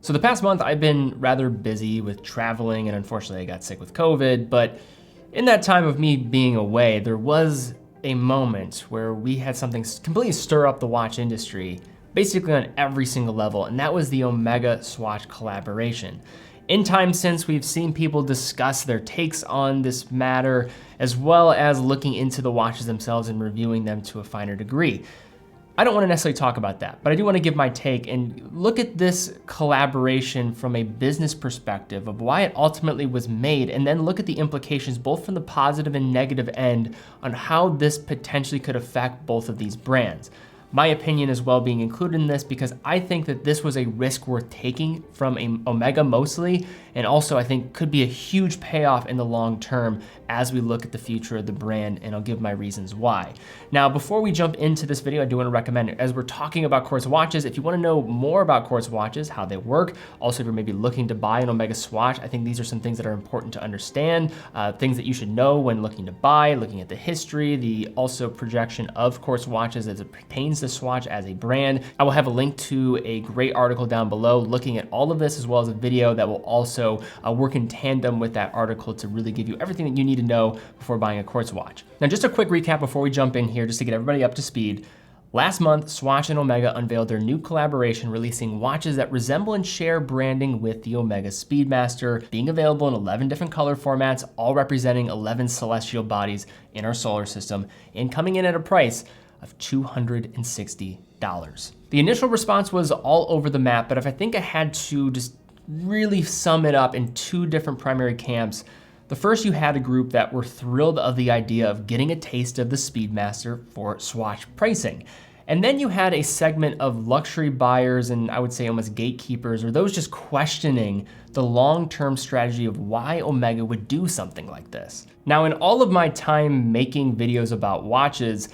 So the past month I've been rather busy with traveling, and unfortunately I got sick with COVID, but in that time of me being away, there was a moment where we had something completely stir up the watch industry, basically on every single level, and that was the OMEGA Swatch collaboration. In time since, we've seen people discuss their takes on this matter, as well as looking into the watches themselves and reviewing them to a finer degree. I don't want to necessarily talk about that, but I do want to give my take and look at this collaboration from a business perspective of why it ultimately was made, and then look at the implications both from the positive and negative end on how this potentially could affect both of these brands. My opinion as well being included in this because I think that this was a risk worth taking from OMEGA mostly, and also I think could be a huge payoff in the long term as we look at the future of the brand, and I'll give my reasons why. Now, before we jump into this video, I do want to recommend, as we're talking about quartz watches, if you want to know more about quartz watches, how they work, also if you're maybe looking to buy an OMEGA Swatch, I think these are some things that are important to understand, things that you should know when looking to buy, looking at the history, the also projection of quartz watches as it pertains to Swatch as a brand. I will have a link to a great article down below looking at all of this, as well as a video that will also work in tandem with that article to really give you everything that you need to know before buying a quartz watch. Now, just a quick recap before we jump in here, just to get everybody up to speed. Last month, Swatch and OMEGA unveiled their new collaboration, releasing watches that resemble and share branding with the OMEGA Speedmaster, being available in 11 different color formats, all representing 11 celestial bodies in our solar system, and coming in at a price of $260. The initial response was all over the map, but if I think I had to just really sum it up in two different primary camps, the first, you had a group that were thrilled of the idea of getting a taste of the Speedmaster for Swatch pricing. And then you had a segment of luxury buyers, and I would say almost gatekeepers, or those just questioning the long-term strategy of why OMEGA would do something like this. Now, in all of my time making videos about watches,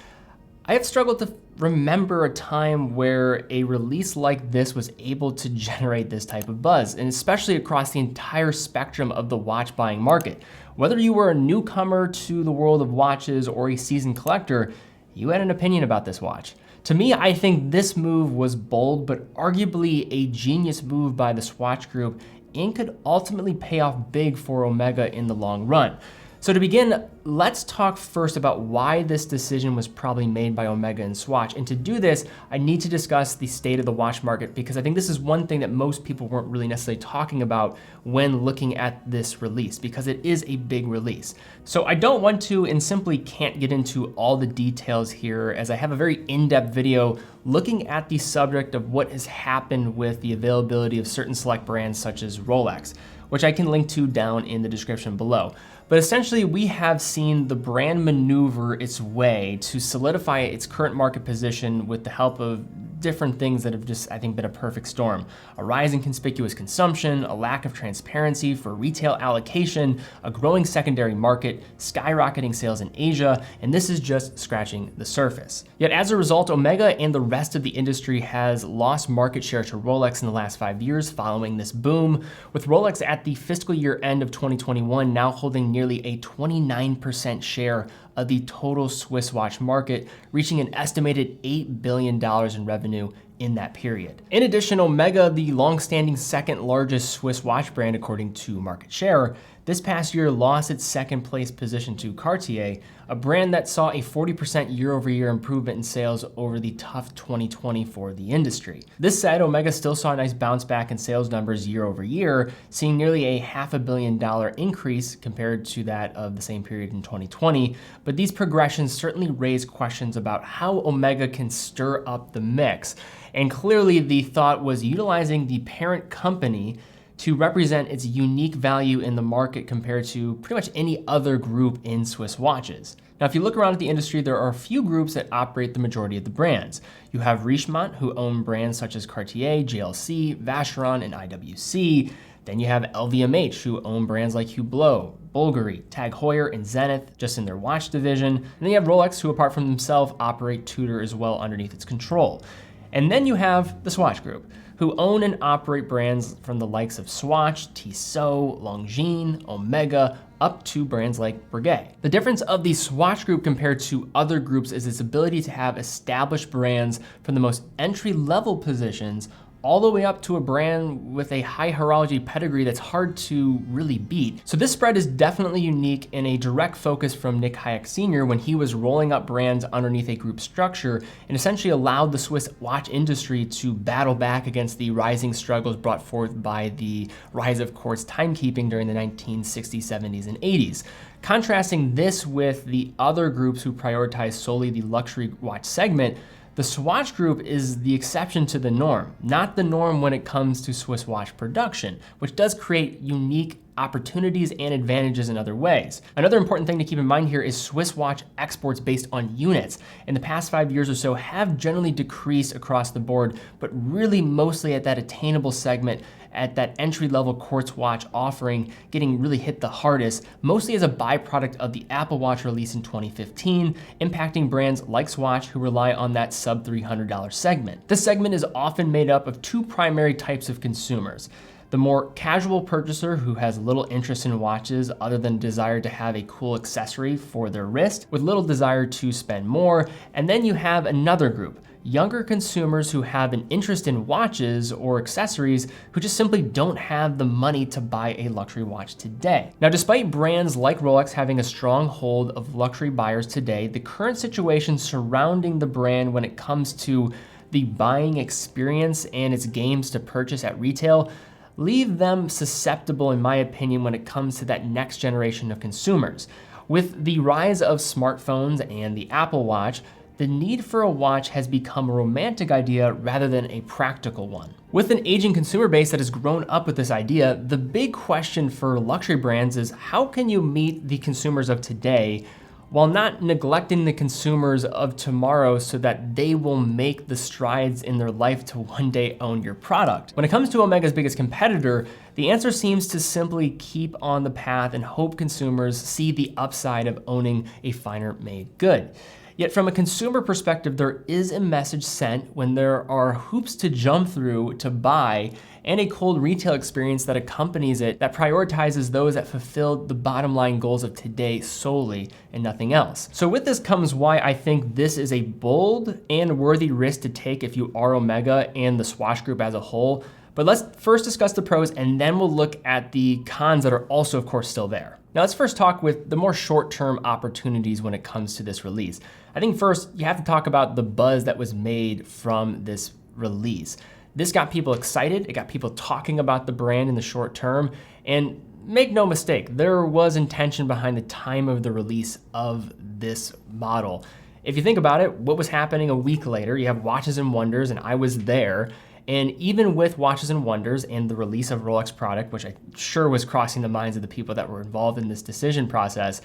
I have struggled to remember a time where a release like this was able to generate this type of buzz, and especially across the entire spectrum of the watch buying market. Whether you were a newcomer to the world of watches or a seasoned collector, you had an opinion about this watch. To me, I think this move was bold, but arguably a genius move by the Swatch Group, and could ultimately pay off big for OMEGA in the long run. So to begin, let's talk first about why this decision was probably made by OMEGA and Swatch. And to do this, I need to discuss the state of the watch market, because I think this is one thing that most people weren't really necessarily talking about when looking at this release, because it is a big release. So I don't want to and simply can't get into all the details here, as I have a very in-depth video looking at the subject of what has happened with the availability of certain select brands such as Rolex, which I can link to down in the description below. But essentially, we have seen the brand maneuver its way to solidify its current market position with the help of different things that have just, I think, been a perfect storm. A rise in conspicuous consumption, a lack of transparency for retail allocation, a growing secondary market, skyrocketing sales in Asia, and this is just scratching the surface. Yet as a result, OMEGA and the rest of the industry has lost market share to Rolex in the last 5 years following this boom, with Rolex at the fiscal year end of 2021 now holding nearly a 29% share of the total Swiss watch market, reaching an estimated $8 billion in revenue in that period. In addition, OMEGA, the long-standing second largest Swiss watch brand according to market share, this past year lost its second place position to Cartier, a brand that saw a 40% year-over-year improvement in sales over the tough 2020 for the industry. This said, OMEGA still saw a nice bounce back in sales numbers year-over-year, seeing nearly a $500 million increase compared to that of the same period in 2020, but these progressions certainly raise questions about how OMEGA can stir up the mix. And clearly the thought was utilizing the parent company to represent its unique value in the market compared to pretty much any other group in Swiss watches. Now, if you look around at the industry, there are a few groups that operate the majority of the brands. You have Richemont, who own brands such as Cartier, JLC, Vacheron, and IWC. Then you have LVMH, who own brands like Hublot, Bulgari, Tag Heuer, and Zenith, just in their watch division. And then you have Rolex, who apart from themselves operate Tudor as well underneath its control. And then you have the Swatch Group, who own and operate brands from the likes of Swatch, Tissot, Longines, OMEGA, up to brands like Breguet. The difference of the Swatch Group compared to other groups is its ability to have established brands from the most entry-level positions all the way up to a brand with a high horology pedigree that's hard to really beat. So this spread is definitely unique and a direct focus from Nick Hayek Sr. when he was rolling up brands underneath a group structure and essentially allowed the Swiss watch industry to battle back against the rising struggles brought forth by the rise of quartz timekeeping during the 1960s, 70s, and 80s. Contrasting this with the other groups who prioritize solely the luxury watch segment, the Swatch Group is the exception to the norm, not the norm when it comes to Swiss watch production, which does create unique opportunities and advantages in other ways. Another important thing to keep in mind here is Swiss watch exports based on units in the past 5 years or so have generally decreased across the board, but really mostly at that attainable segment, at that entry-level quartz watch offering, getting really hit the hardest, mostly as a byproduct of the Apple Watch release in 2015, impacting brands like Swatch who rely on that sub $300 segment. This segment is often made up of two primary types of consumers. The more casual purchaser who has little interest in watches other than desire to have a cool accessory for their wrist with little desire to spend more. And then you have another group, younger consumers who have an interest in watches or accessories who just simply don't have the money to buy a luxury watch today. Now, despite brands like Rolex having a strong hold of luxury buyers today, the current situation surrounding the brand when it comes to the buying experience and its games to purchase at retail leave them susceptible, in my opinion, when it comes to that next generation of consumers. With the rise of smartphones and the Apple Watch, the need for a watch has become a romantic idea rather than a practical one. With an aging consumer base that has grown up with this idea, the big question for luxury brands is how can you meet the consumers of today while not neglecting the consumers of tomorrow so that they will make the strides in their life to one day own your product. When it comes to Omega's biggest competitor, the answer seems to simply keep on the path and hope consumers see the upside of owning a finer made good. Yet from a consumer perspective, there is a message sent when there are hoops to jump through to buy and a cold retail experience that accompanies it that prioritizes those that fulfill the bottom line goals of today solely and nothing else. So with this comes why I think this is a bold and worthy risk to take if you are Omega and the Swatch Group as a whole. But let's first discuss the pros and then we'll look at the cons that are also, of course, still there. Now let's first talk with the more short-term opportunities when it comes to this release. I think first you have to talk about the buzz that was made from this release. This got people excited, it got people talking about the brand in the short term, and make no mistake, there was intention behind the time of the release of this model. If you think about it, what was happening a week later, you have Watches and Wonders, and I was there, and even with Watches and Wonders and the release of Rolex product, which I'm sure was crossing the minds of the people that were involved in this decision process,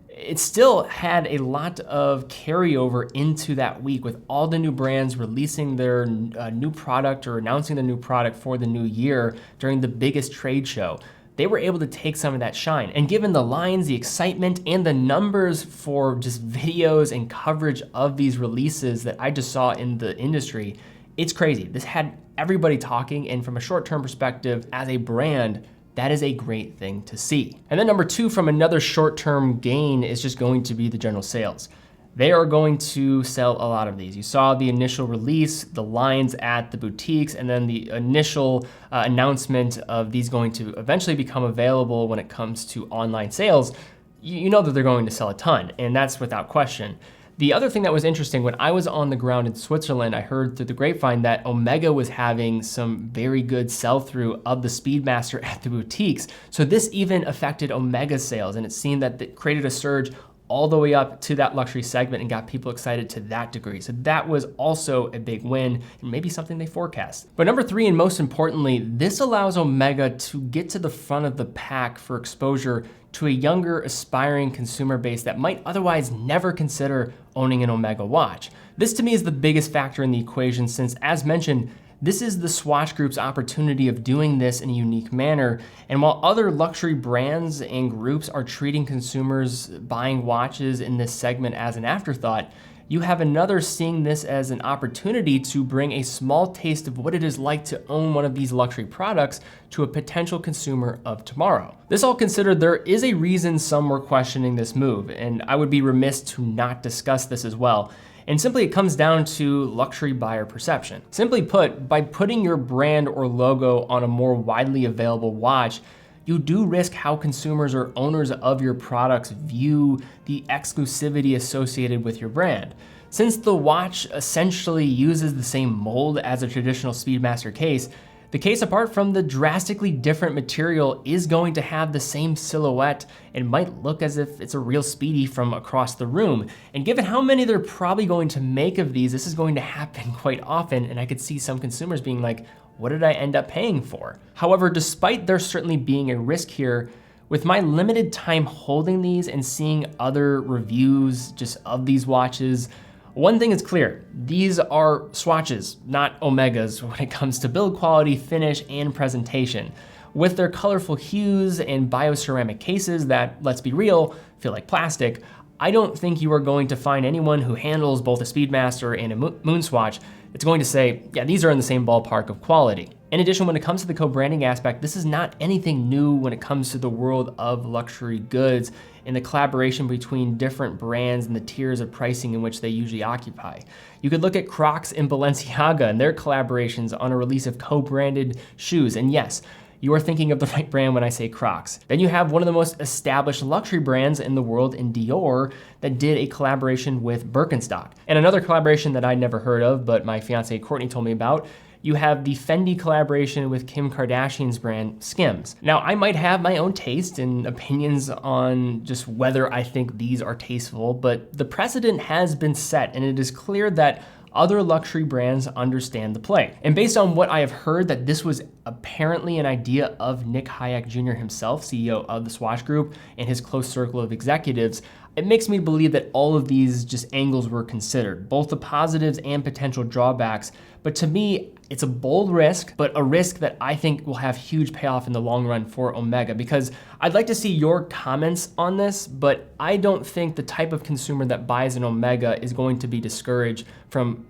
it still had a lot of carryover into that week with all the new brands releasing their new product or announcing the new product for the new year during the biggest trade show. They were able to take some of that shine. And given the lines, the excitement, and the numbers for just videos and coverage of these releases that I just saw in the industry, it's crazy. This had everybody talking, and from a short-term perspective, as a brand, that is a great thing to see. And then number two, from another short-term gain, is just going to be the general sales. They are going to sell a lot of these. You saw the initial release, the lines at the boutiques, and then the initial announcement of these going to eventually become available when it comes to online sales. You know that they're going to sell a ton, and that's without question. The other thing that was interesting, when I was on the ground in Switzerland, I heard through the grapevine that Omega was having some very good sell-through of the Speedmaster at the boutiques. So this even affected Omega's sales, and it seemed that it created a surge all the way up to that luxury segment and got people excited to that degree. So that was also a big win and maybe something they forecast. But number three, and most importantly, this allows Omega to get to the front of the pack for exposure to a younger, aspiring consumer base that might otherwise never consider owning an Omega watch. This to me is the biggest factor in the equation since, as mentioned, this is the Swatch Group's opportunity of doing this in a unique manner. And while other luxury brands and groups are treating consumers buying watches in this segment as an afterthought, you have another seeing this as an opportunity to bring a small taste of what it is like to own one of these luxury products to a potential consumer of tomorrow. This all considered, there is a reason some were questioning this move, and I would be remiss to not discuss this as well. And simply it comes down to luxury buyer perception. Simply put, by putting your brand or logo on a more widely available watch, you do risk how consumers or owners of your products view the exclusivity associated with your brand. Since the watch essentially uses the same mold as a traditional Speedmaster case, the case, apart from the drastically different material, is going to have the same silhouette and might look as if it's a real Speedy from across the room. And given how many they're probably going to make of these, this is going to happen quite often, and I could see some consumers being like, what did I end up paying for? However, despite there certainly being a risk here, with my limited time holding these and seeing other reviews just of these watches, one thing is clear, these are Swatches, not Omegas when it comes to build quality, finish, and presentation. With their colorful hues and bioceramic cases that, let's be real, feel like plastic, I don't think you are going to find anyone who handles both a Speedmaster and a MoonSwatch that's going to say, yeah, these are in the same ballpark of quality. In addition, when it comes to the co-branding aspect, this is not anything new when it comes to the world of luxury goods and the collaboration between different brands and the tiers of pricing in which they usually occupy. You could look at Crocs and Balenciaga and their collaborations on a release of co-branded shoes, and yes, you are thinking of the right brand when I say Crocs. Then you have one of the most established luxury brands in the world in Dior that did a collaboration with Birkenstock. And another collaboration that I'd never heard of, but my fiance Courtney told me about, you have the Fendi collaboration with Kim Kardashian's brand Skims. Now, I might have my own taste and opinions on just whether I think these are tasteful, but the precedent has been set, and it is clear that other luxury brands understand the play. And based on what I have heard, that this was apparently an idea of Nick Hayek Jr. himself, CEO of the Swatch Group, and his close circle of executives, it makes me believe that all of these just angles were considered, both the positives and potential drawbacks. But to me, it's a bold risk, but a risk that I think will have huge payoff in the long run for Omega, because I'd like to see your comments on this, but I don't think the type of consumer that buys an Omega is going to be discouraged from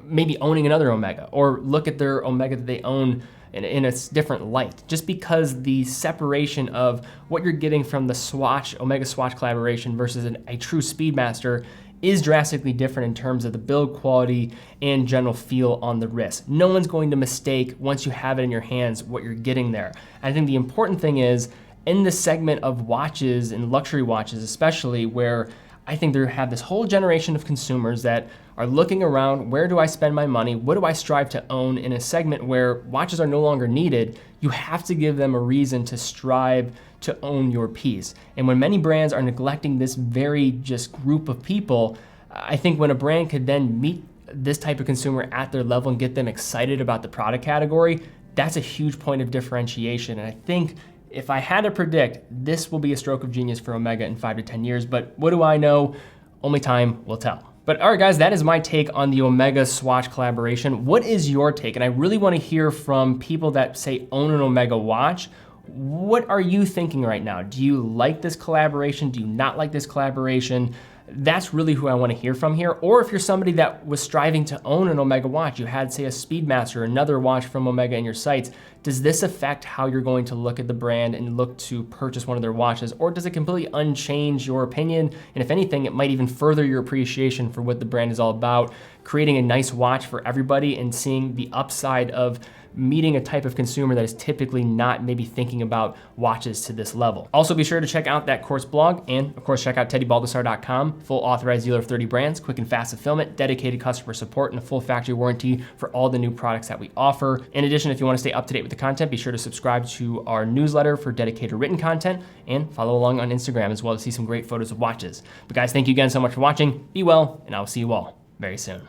maybe owning another Omega, or look at their Omega that they own in a different light, just because the separation of what you're getting from the Swatch, Omega Swatch collaboration versus a true Speedmaster is drastically different in terms of the build quality and general feel on the wrist. No one's going to mistake, once you have it in your hands, what you're getting there. I think the important thing is, in the segment of watches and luxury watches especially, where I think there have this whole generation of consumers that are looking around, where do I spend my money? What do I strive to own? In a segment where watches are no longer needed, you have to give them a reason to strive to own your piece. And when many brands are neglecting this very just group of people, I think when a brand could then meet this type of consumer at their level and get them excited about the product category, that's a huge point of differentiation. And I think if I had to predict, this will be a stroke of genius for Omega in 5 to 10 years, but what do I know? Only time will tell. But all right, guys, that is my take on the Omega Swatch collaboration. What is your take? And I really want to hear from people that say own an Omega watch. What are you thinking right now? Do you like this collaboration? Do you not like this collaboration? That's really who I want to hear from here. Or if you're somebody that was striving to own an Omega watch, you had, say, a Speedmaster, another watch from Omega in your sights, does this affect how you're going to look at the brand and look to purchase one of their watches? Or does it completely unchange your opinion? And if anything, it might even further your appreciation for what the brand is all about, creating a nice watch for everybody and seeing the upside of meeting a type of consumer that is typically not maybe thinking about watches to this level. Also, be sure to check out that course blog, and of course, check out TeddyBaldassarre.com, full authorized dealer of 30 brands, quick and fast fulfillment, dedicated customer support, and a full factory warranty for all the new products that we offer. In addition, if you want to stay up to date with the content, be sure to subscribe to our newsletter for dedicated written content, and follow along on Instagram as well to see some great photos of watches. But guys, thank you again so much for watching. Be well, and I will see you all very soon.